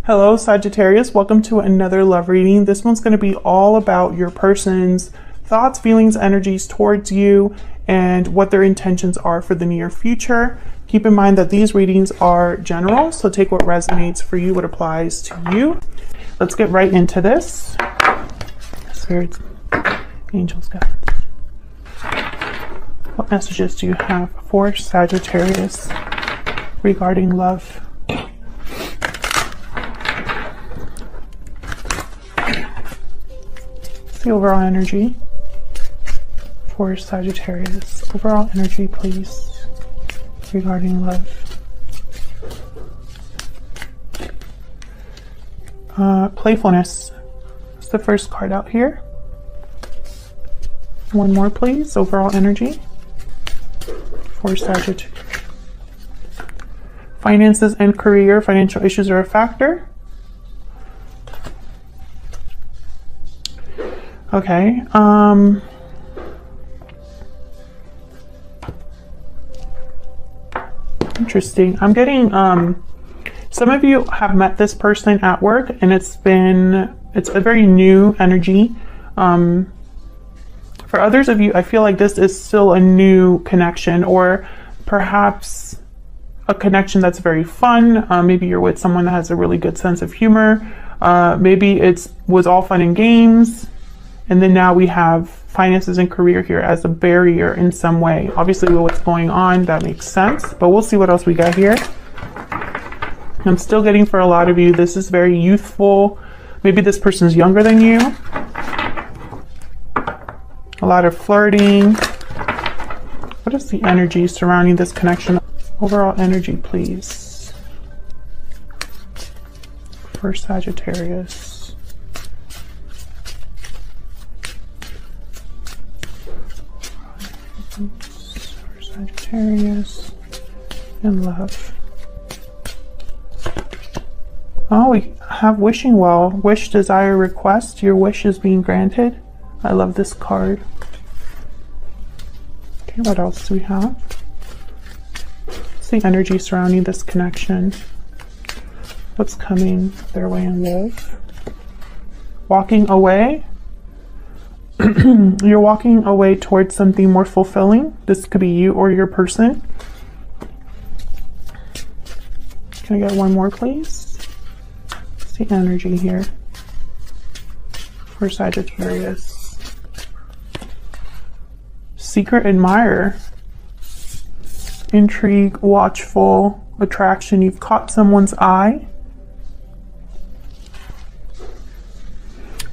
Hello, Sagittarius. Welcome to another love reading. This one's going to be all about your person's thoughts, feelings, energies towards you, and what their intentions are for the near future. Keep in mind that these readings are general, so take what resonates for you, what applies to you. Let's get right into this. Spirits, angels, guides. What messages do you have for Sagittarius regarding love? The overall energy for Sagittarius. Overall energy, please, regarding love. Playfulness is the first card out here. One more, please. Overall energy for Sagittarius. Finances and career. Financial issues are a factor. Okay, interesting. I'm getting, some of you have met this person at work and it's a very new energy. For others of you, I feel like this is still a new connection, or perhaps a connection that's very fun. Maybe you're with someone that has a really good sense of humor. Maybe was all fun and games. And then now we have finances and career here as a barrier in some way. Obviously, with what's going on, that makes sense. But we'll see what else we got here. I'm still getting, for a lot of you, this is very youthful. Maybe this person's younger than you. A lot of flirting. What is the energy surrounding this connection? Overall energy, please, for Sagittarius. For Sagittarius and love. Oh, we have wishing well. Wish, desire, request. Your wish is being granted. I love this card. Okay, what else do we have? What's the energy surrounding this connection? What's coming their way in love? Walking away. You're walking away towards something more fulfilling. This could be you or your person. Can I get one more, please? What's the energy here for Sagittarius? Secret admirer. Intrigue, watchful, attraction. You've caught someone's eye.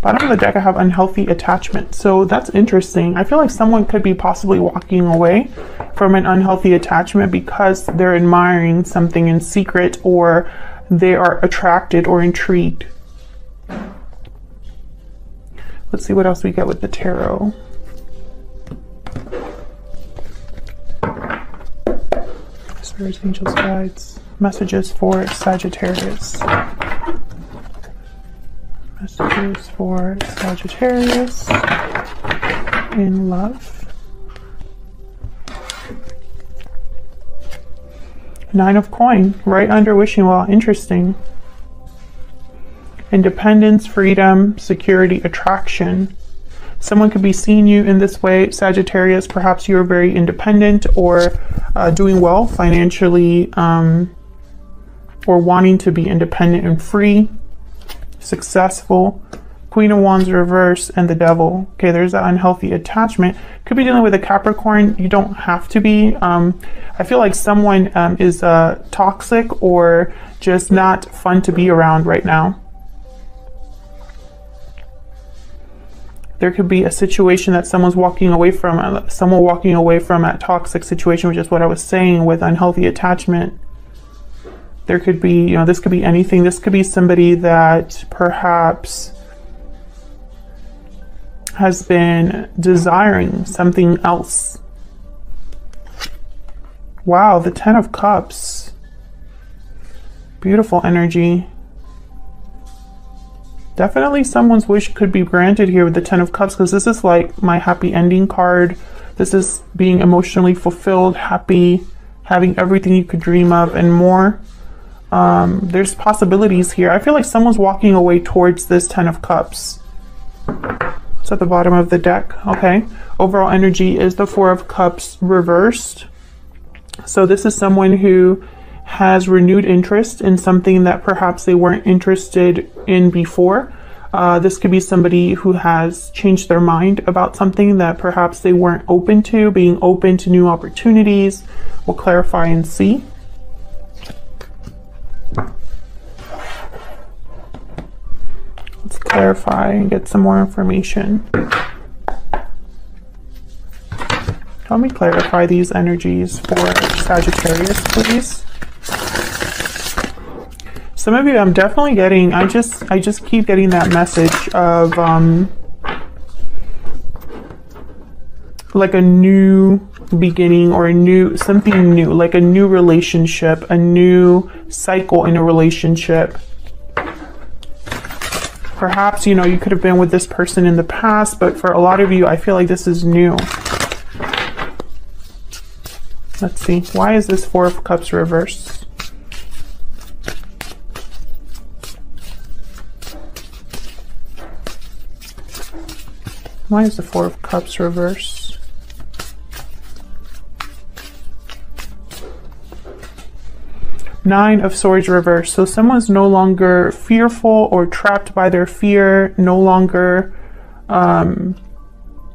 Bottom of the deck, I have unhealthy attachment. So that's interesting. I feel like someone could be possibly walking away from an unhealthy attachment because they're admiring something in secret, or they are attracted or intrigued. Let's see what else we get with the tarot. Spirits, angels, guides. Messages for Sagittarius. Messages for Sagittarius in love. 9 of coin, right under wishing well. Interesting. Independence, freedom, security, attraction. Someone could be seeing you in this way, Sagittarius. Perhaps you're very independent, or doing well financially, or wanting to be independent and free. Successful. Queen of Wands reverse and the Devil. Okay, there's that unhealthy attachment. Could be dealing with a Capricorn. You don't have to be. I feel like someone is toxic or just not fun to be around right now. There could be a situation that someone's walking away from, a toxic situation, which is what I was saying with unhealthy attachment. There could be, this could be anything. This could be somebody that perhaps has been desiring something else. Wow, the 10 of Cups. Beautiful energy. Definitely someone's wish could be granted here with the 10 of Cups, because this is like my happy ending card. This is being emotionally fulfilled, happy, having everything you could dream of and more. There's possibilities here. I feel like someone's walking away towards this Ten of Cups. It's at the bottom of the deck. Okay. Overall energy is the Four of Cups reversed. So this is someone who has renewed interest in something that perhaps they weren't interested in before. This could be somebody who has changed their mind about something that perhaps they weren't open to, being open to new opportunities. We'll clarify and see. Let's clarify and get some more information. Help me clarify these energies for Sagittarius, please. Some of you, I'm definitely getting, I just keep getting that message of like a new beginning or something new, like a new relationship, a new cycle in a relationship. Perhaps, you know, you could have been with this person in the past, but for a lot of you, I feel like this is new. Let's see. Why is this Four of Cups reversed? Why is the Four of Cups reversed? Nine of Swords reversed. So someone's no longer fearful or trapped by their fear, no longer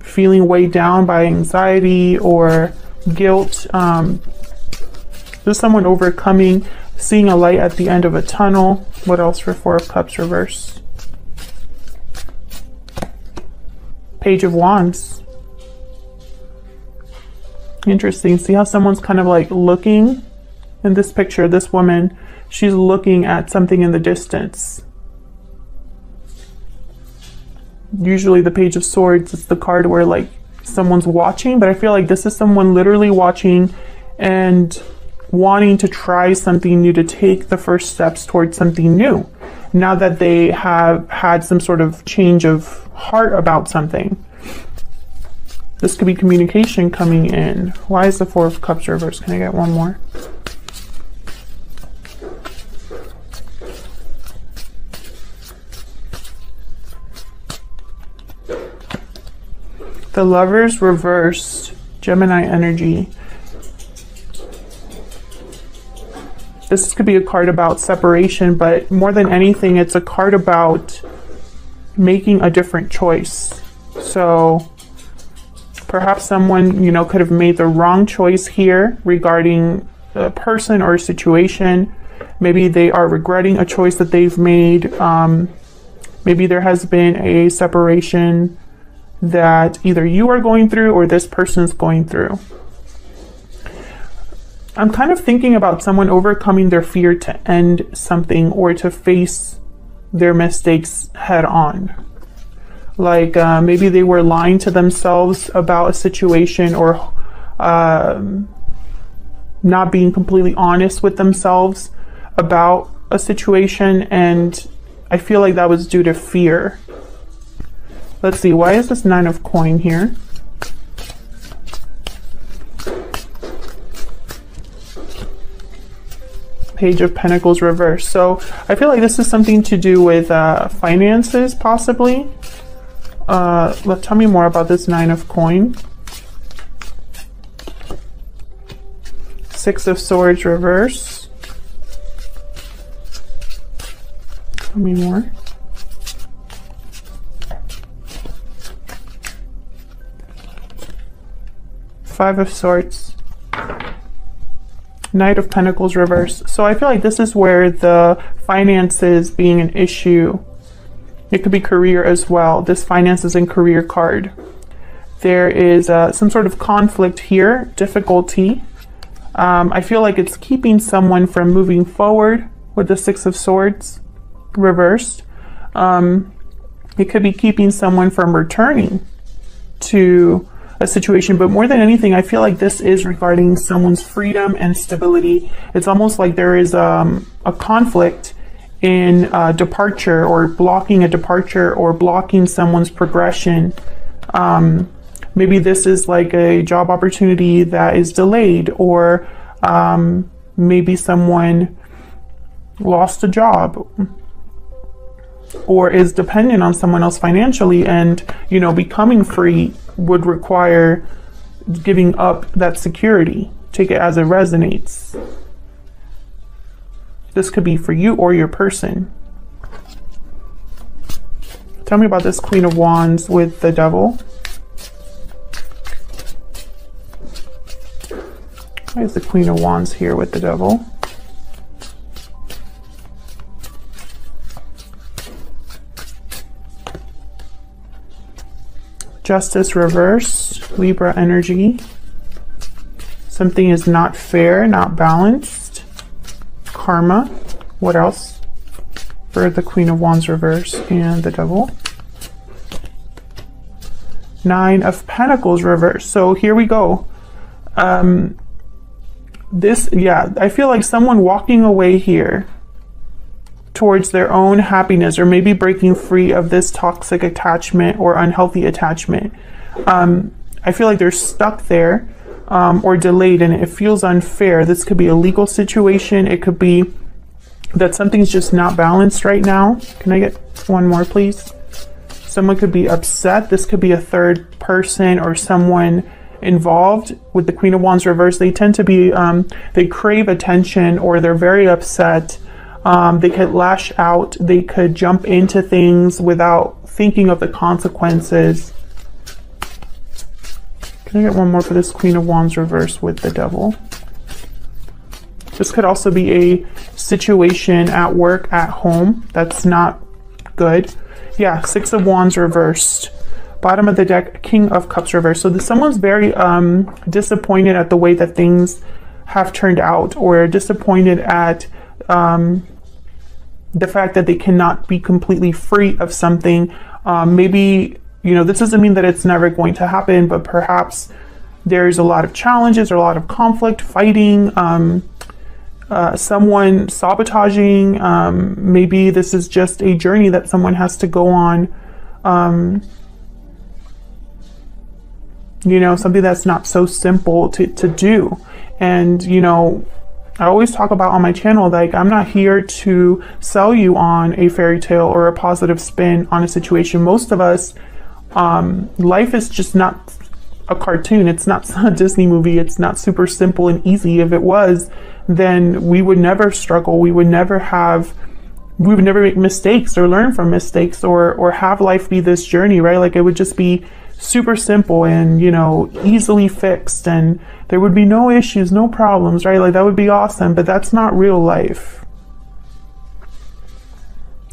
feeling weighed down by anxiety or guilt. There's someone overcoming, seeing a light at the end of a tunnel. What else for Four of Cups reversed? Page of Wands. Interesting. See how someone's kind of like looking in this picture, this woman, she's looking at something in the distance. Usually the Page of Swords is the card where like someone's watching, but I feel like this is someone literally watching and wanting to try something new, to take the first steps towards something new. Now that they have had some sort of change of heart about something. This could be communication coming in. Why is the Four of Cups reversed? Can I get one more? The Lovers reversed, Gemini energy. This could be a card about separation, but more than anything, it's a card about making a different choice. So perhaps someone, you know, could have made the wrong choice here regarding a person or a situation. Maybe they are regretting a choice that they've made. Maybe there has been a separation that either you are going through or this person's going through. I'm kind of thinking about someone overcoming their fear to end something or to face their mistakes head on. Like maybe they were lying to themselves about a situation, or not being completely honest with themselves about a situation, and I feel like that was due to fear. Let's see, why is this Nine of Coin here? Page of Pentacles reversed. So I feel like this is something to do with finances, possibly. Tell me more about this Nine of Coin. Six of Swords reverse. Tell me more. Five of Swords. Knight of Pentacles reverse. So I feel like this is where the finances being an issue. It could be career as well. This finances and career card. There is some sort of conflict here, difficulty. I feel like it's keeping someone from moving forward with the Six of Swords reversed. It could be keeping someone from returning to a situation, but more than anything, I feel like this is regarding someone's freedom and stability. It's almost like there is a conflict in departure, or blocking a departure, or blocking someone's progression. Maybe this is like a job opportunity that is delayed, or maybe someone lost a job or is dependent on someone else financially, and you know, becoming free would require giving up that security. Take it as it resonates. This could be for you or your person. Tell me about this Queen of Wands with the Devil. Why is the Queen of Wands here with the Devil? Justice reverse, Libra energy. Something is not fair, not balanced. Karma. What else for the Queen of Wands reverse and the Devil? Nine of Pentacles reverse. So here we go. I feel like someone walking away here towards their own happiness, or maybe breaking free of this toxic attachment or unhealthy attachment. I feel like they're stuck there or delayed, and it feels unfair. This could be a legal situation. It could be that something's just not balanced right now. Can I get one more, please? Someone could be upset. This could be a third person or someone involved with the Queen of Wands reverse. They tend to be, they crave attention, or they're very upset. They could lash out. They could jump into things without thinking of the consequences. Can I get one more for this Queen of Wands reverse with the Devil? This could also be a situation at work, at home, that's not good. Yeah, Six of Wands reversed. Bottom of the deck, King of Cups reversed. So someone's very disappointed at the way that things have turned out, or disappointed at the fact that they cannot be completely free of something. Maybe, you know, this doesn't mean that it's never going to happen, but perhaps there's a lot of challenges or a lot of conflict, fighting, someone sabotaging. Maybe this is just a journey that someone has to go on. You know, something that's not so simple to do. And, you know, I always talk about on my channel, like, I'm not here to sell you on a fairy tale or a positive spin on a situation. Most of us, life is just not a cartoon. It's not a Disney movie. It's not super simple and easy. If it was, then we would never struggle. We would never make mistakes or learn from mistakes, or have life be this journey, right? Like, it would just be super simple and, you know, easily fixed, and there would be no issues, no problems, right? Like, that would be awesome, but that's not real life.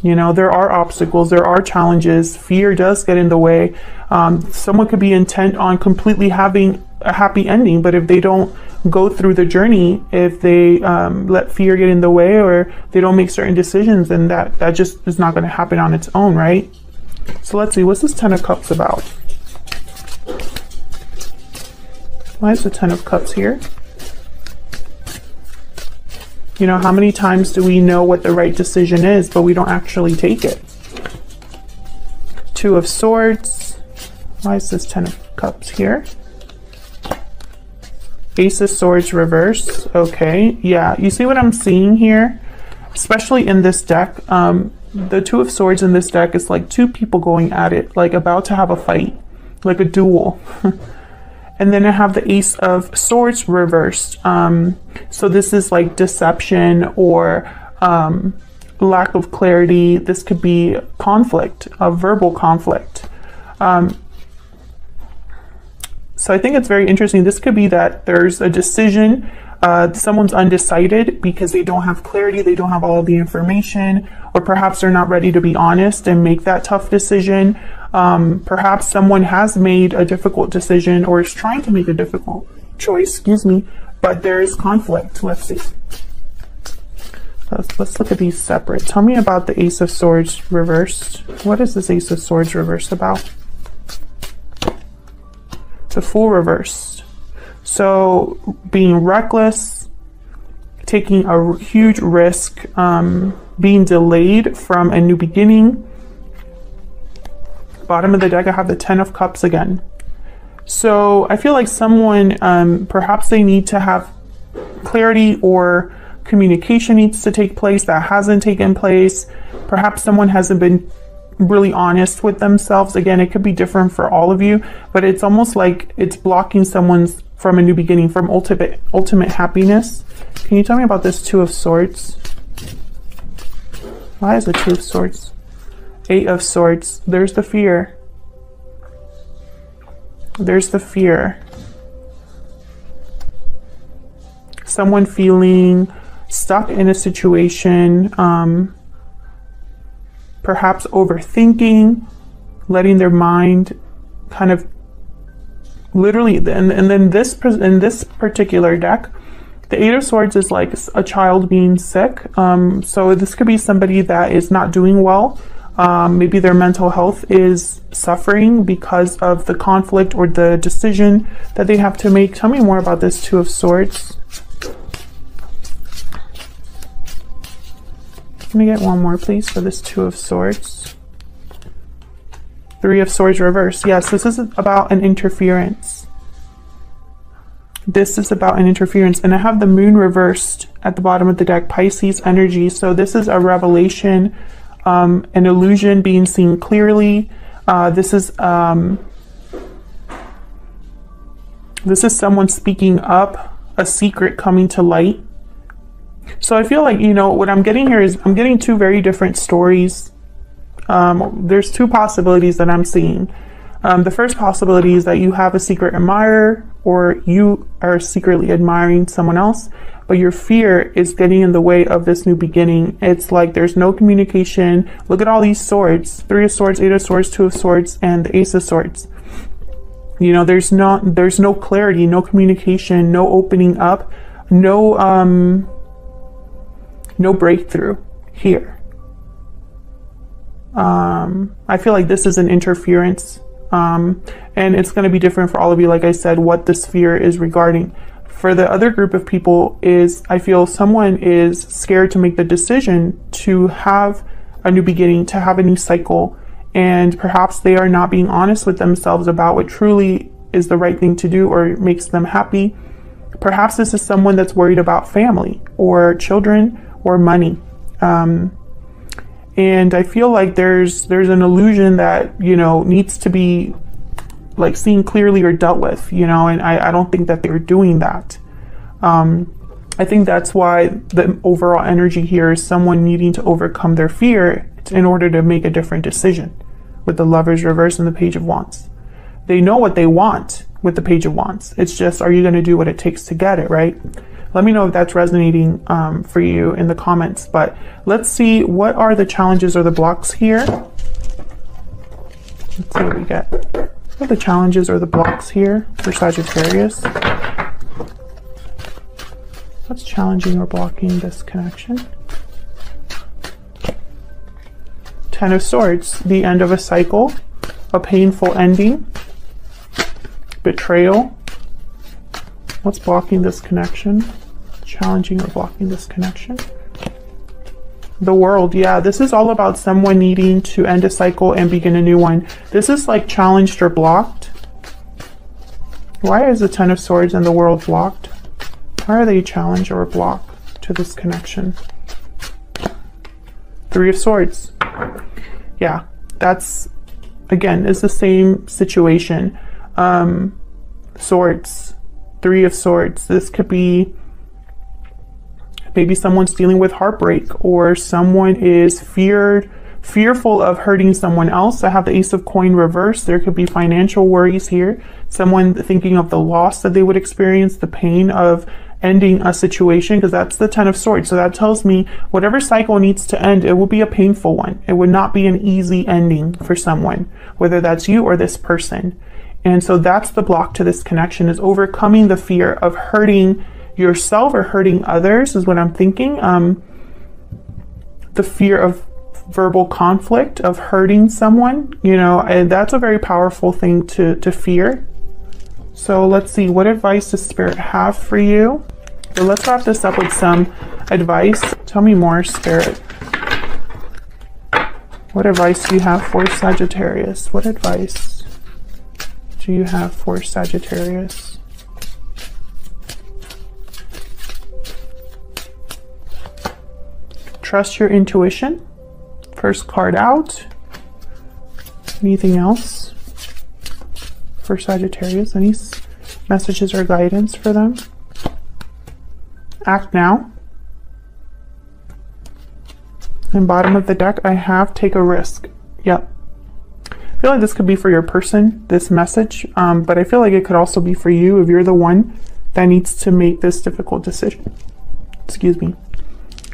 You know, there are obstacles, there are challenges, fear does get in the way. Someone could be intent on completely having a happy ending, but if they don't go through the journey, if they let fear get in the way, or they don't make certain decisions, then that just is not going to happen on its own, right? So let's see, what's this Ten of Cups about? Why is the Ten of Cups here? You know, how many times do we know what the right decision is, but we don't actually take it? Two of Swords. Why is this Ten of Cups here? Ace of Swords reverse. Okay, yeah, you see what I'm seeing here? Especially in this deck, the Two of Swords in this deck is like two people going at it, like about to have a fight, like a duel. And then I have the Ace of Swords reversed. So this is like deception or lack of clarity. This could be conflict, a verbal conflict. So I think it's very interesting. This could be that there's a decision, someone's undecided because they don't have clarity, they don't have all of the information, or perhaps they're not ready to be honest and make that tough decision. Perhaps someone has made a difficult decision or is trying to make a difficult choice, but there is conflict. Let's see. Let's look at these separate. Tell me about the Ace of Swords reversed. What is this Ace of Swords reversed about? The Fool reversed. So being reckless, taking a huge risk, being delayed from a new beginning. Bottom of the deck, I have the Ten of Cups again. So I feel like someone, perhaps they need to have clarity or communication needs to take place that hasn't taken place. Perhaps someone hasn't been really honest with themselves. Again, it could be different for all of you, but it's almost like it's blocking someone's from a new beginning, from ultimate happiness. Can you tell me about this Two of Swords? Why is the Two of Swords? Eight of Swords. There's the fear. There's the fear. Someone feeling stuck in a situation, perhaps overthinking, letting their mind kind of literally, and then in this particular deck, the Eight of Swords is like a child being sick. So this could be somebody that is not doing well. Maybe their mental health is suffering because of the conflict or the decision that they have to make. Tell me more about this Two of Swords. Let me get one more, please, for this Two of Swords. Three of Swords reverse. Yes, this is about an interference. This is about an interference. And I have the Moon reversed at the bottom of the deck, Pisces energy. So this is a revelation, an illusion being seen clearly. This is someone speaking up, a secret coming to light. So I feel like, you know, what I'm getting here is I'm getting two very different stories. There's two possibilities that I'm seeing. The first possibility is that you have a secret admirer, or you are secretly admiring someone else, but your fear is getting in the way of this new beginning. It's like there's no communication. Look at all these swords: Three of Swords, Eight of Swords, Two of Swords, and the Ace of Swords. You know, there's no clarity, no communication, no opening up, no breakthrough here. I feel like this is an interference, and it's going to be different for all of you. Like I said, what this fear is regarding. For the other group of people is, I feel someone is scared to make the decision to have a new beginning, to have a new cycle, and perhaps they are not being honest with themselves about what truly is the right thing to do or makes them happy. Perhaps this is someone that's worried about family or children or money. And I feel like there's an illusion that, you know, needs to be like seen clearly or dealt with, you know, and I don't think that they're doing that. I think that's why the overall energy here is someone needing to overcome their fear in order to make a different decision, with the Lovers reverse and the Page of Wands. They know what they want with the Page of Wands. It's just, are you going to do what it takes to get it, right? Let me know if that's resonating for you in the comments. But let's see, what are the challenges or the blocks here? Let's see what we get. What are the challenges or the blocks here for Sagittarius? What's challenging or blocking this connection? Ten of Swords, the end of a cycle, a painful ending, betrayal. What's blocking this connection? Challenging or blocking this connection? The World. Yeah, this is all about someone needing to end a cycle and begin a new one. This is like challenged or blocked. Why is the Ten of Swords and the World blocked? Why are they challenged or blocked to this connection? Three of Swords. Yeah, that's, again, is the same situation. Swords. Three of Swords. This could be maybe someone's dealing with heartbreak, or someone is fearful of hurting someone else. I have the Ace of Coin reversed. There could be financial worries here. Someone thinking of the loss that they would experience, the pain of ending a situation, because that's the Ten of Swords. So that tells me whatever cycle needs to end, it will be a painful one. It would not be an easy ending for someone, whether that's you or this person. And so that's the block to this connection, is overcoming the fear of hurting yourself or hurting others, is what I'm thinking. The fear of verbal conflict, of hurting someone, you know, and that's a very powerful thing to fear. So let's see, what advice does Spirit have for you? So let's wrap this up with some advice. Tell me more, Spirit. What advice do you have for Sagittarius? What advice do you have for Sagittarius? trust your intuition. First card out. Anything else for Sagittarius? Any messages or guidance for them? Act now. And bottom of the deck, I have take a risk. Yep. I feel like this could be for your person, this message, but I feel like it could also be for you if you're the one that needs to make this difficult decision. Excuse me.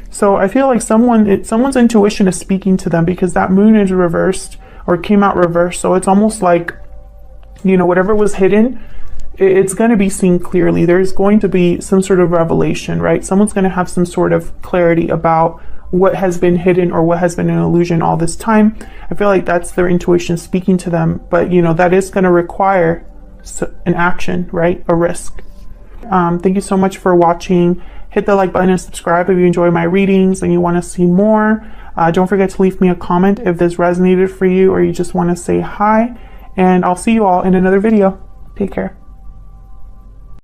So I feel like someone's intuition is speaking to them, because that moon is reversed or came out reversed. So it's almost like, you know, whatever was hidden, it's going to be seen clearly. There's going to be some sort of revelation, right? Someone's going to have some sort of clarity about what has been hidden or what has been an illusion all this time. I feel like that's their intuition speaking to them, but you know, that is going to require an action, right? A risk. Thank you so much for watching. Hit the like button and subscribe if you enjoy my readings and you want to see more. Don't forget to leave me a comment if this resonated for you or you just want to say hi, and I'll see you all in another video. Take care.